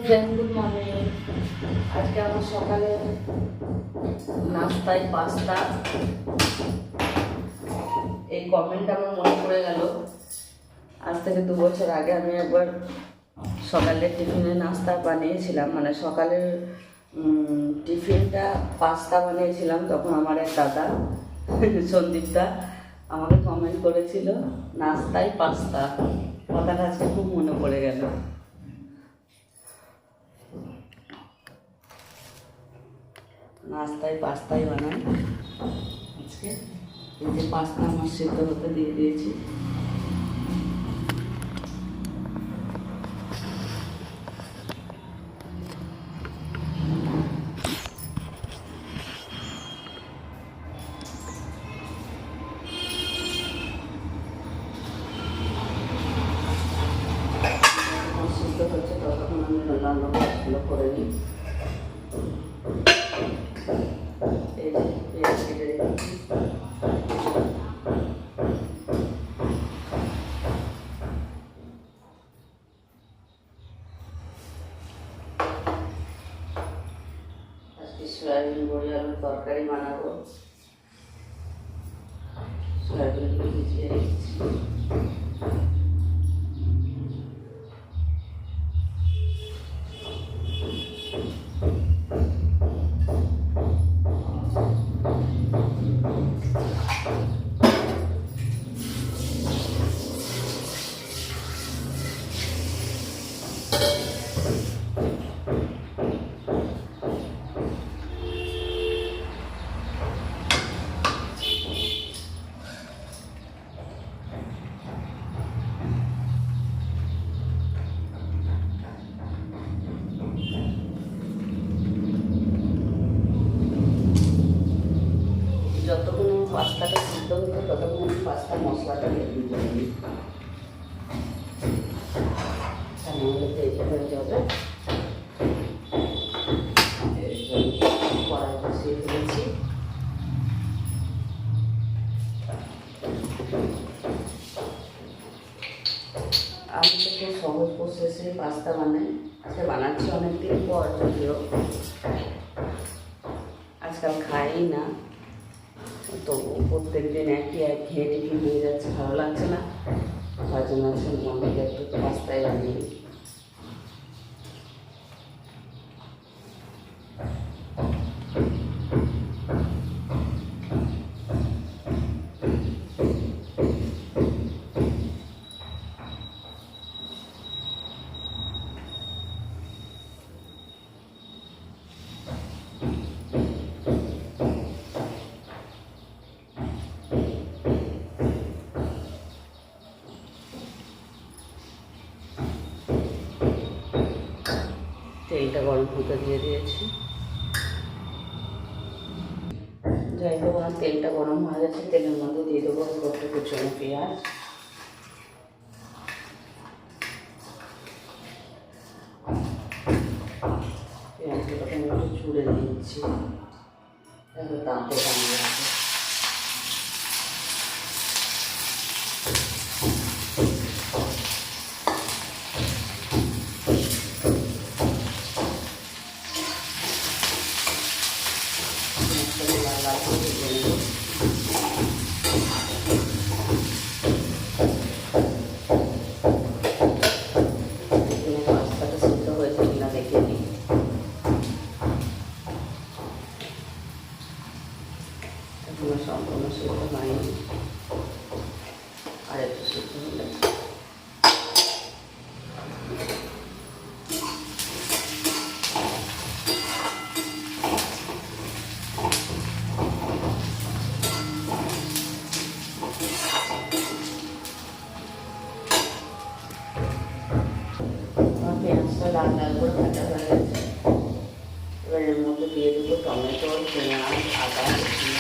Friend, good morning. আজকে আমার সকালে নাস্তায় পাস্তা। এই কমেন্টটা আমার মনে পড়ে গেল। আজ থেকে 2 বছর আগে আমি একবার সকালে টিফিনে নাস্তা বানিয়েছিলাম, মানে সকালের টিফিনটা পাস্তা বানিয়েছিলাম। তখন আমার এক দাদা সন্দীপদা আমাকে কমেন্ট করেছিল নাস্তায় পাস্তা। কথাটা আজকে খুব মনে পড়ে গেল। নাস্তায় পাস্তাই বানাই আজকে। এই যে পাস্তা আমার সিদ্ধ হতে দিয়ে দিয়েছি। সিদ্ধ হচ্ছে ততক্ষণ আমি রান্নাগুলো করে নিই। এই যে পেঁয়াজ কেটে রেখেছি। আজকে সয়াবিন বড়ি আলুর তরকারি বানাবো। সয়াবিনগুলো ভিজিয়ে রেখেছি। যতক্ষণ পাস্তাটা সিদ্ধ হতো ততক্ষণ পাস্তা মশলাটা রেডি করে নিই। নাহলে তেলটা হয়ে যাবে। কড়াই বসিয়ে ফেলেছি। আমি তো খুব সহজ প্রসেসে পাস্তা বানাই। আজকে বানাচ্ছি অনেকদিন পর, যদিও আজকাল খাই না, তো প্রত্যেক দিন একঘেয়ে টিফিন হয়ে যাচ্ছে, ভালো লাগছে না। তার জন্য মনে একটু পাস্তাই বানিয়ে দিই। তেলটা গরম হতে দিয়ে দিয়েছি। যাই হোক, আমার তেলটা গরম হয়ে গেছে। তেলের মধ্যে দিয়ে দেবো একটু কুচনো পেঁয়াজ। পেঁয়াজটাকে আমি একটু ছুড়ে দিচ্ছি, তারপর দাঁতে বানিয়ে রাখবো। পাস্তাটা সিদ্ধ হয়েছে কিনা দেখে নিই। এখনো সম্পূর্ণ সিদ্ধ হয়নি, আর একটু সিদ্ধ হলে পেঁয়াজটা লাল লাল করে ভাজা হয়ে গেছে। এবার এর মধ্যে দিয়ে দেবো টমেটো, পেঁয়াজ, আদা, রসুন,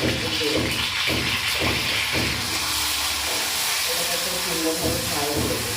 এটাকে খুব সুন্দরভাবে ফ্রাই করে দেবো।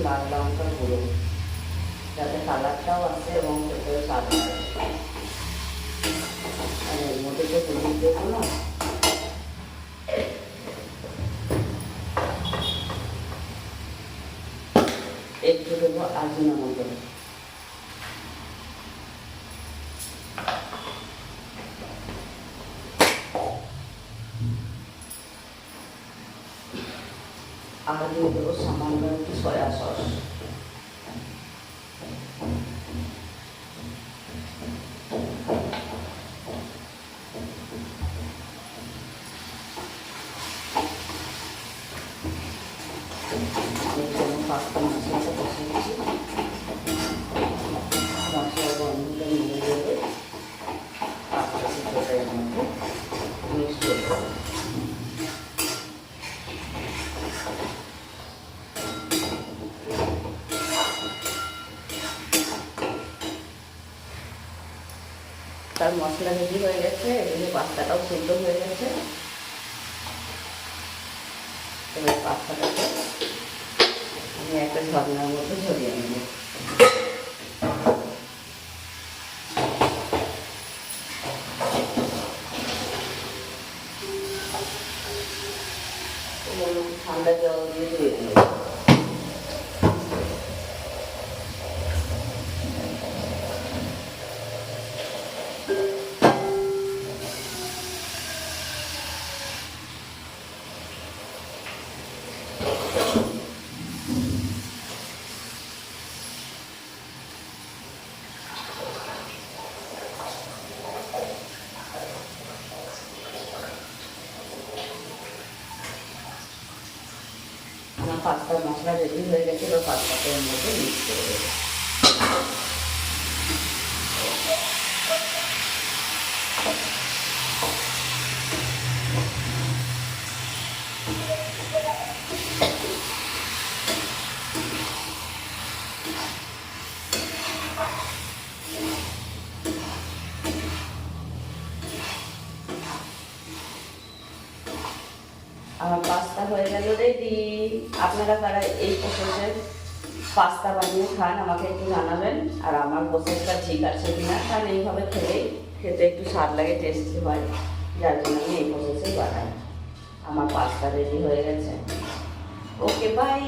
লাল লঙ্কা গুঁড়ো, যাতে কালারটাও আসে এবং খেতেও স্বাদ হয়। আর এর মধ্যে তো হলুদ দেবো না, একটু দেবো আজিনামোটো। আর দিয়ে দেবো সামান্য একটু সয়া সস। পাস্তা মশলাটা বসিয়েছি, মশলার গন্ধটা নিয়ে যাবে, পাস্তা সিদ্ধটা এর মধ্যে মিক্স করবো। তার মশলা রেডি হয়ে গেছে, এদিকে পাস্তাটাও সিদ্ধ হয়ে গেছে। এবার পাস্তাটাকে আমি একটা ঝর্নার মধ্যে ঝরিয়ে নেব। ঠান্ডা জল দিয়ে ধুয়ে নেব। আমার পাস্তার মশলা রেডি হয়ে গেছে, এবার পাস্তাটা এর মধ্যে মিক্স করে দেবো। আমার পাস্তা হয়ে গেল রেডি। আপনারা কারা এই প্রসেসে পাস্তা বানিয়ে খান আমাকে একটু জানাবেন, আর আমার প্রসেসটা ঠিক আছে কিনা, কারণ এইভাবে খেতে একটু স্বাদ লাগে, টেস্টি হয়, যার জন্য আমি এই প্রসেসেই বানাই। আমার পাস্তা রেডি হয়ে গেছে। ওকে, বাই।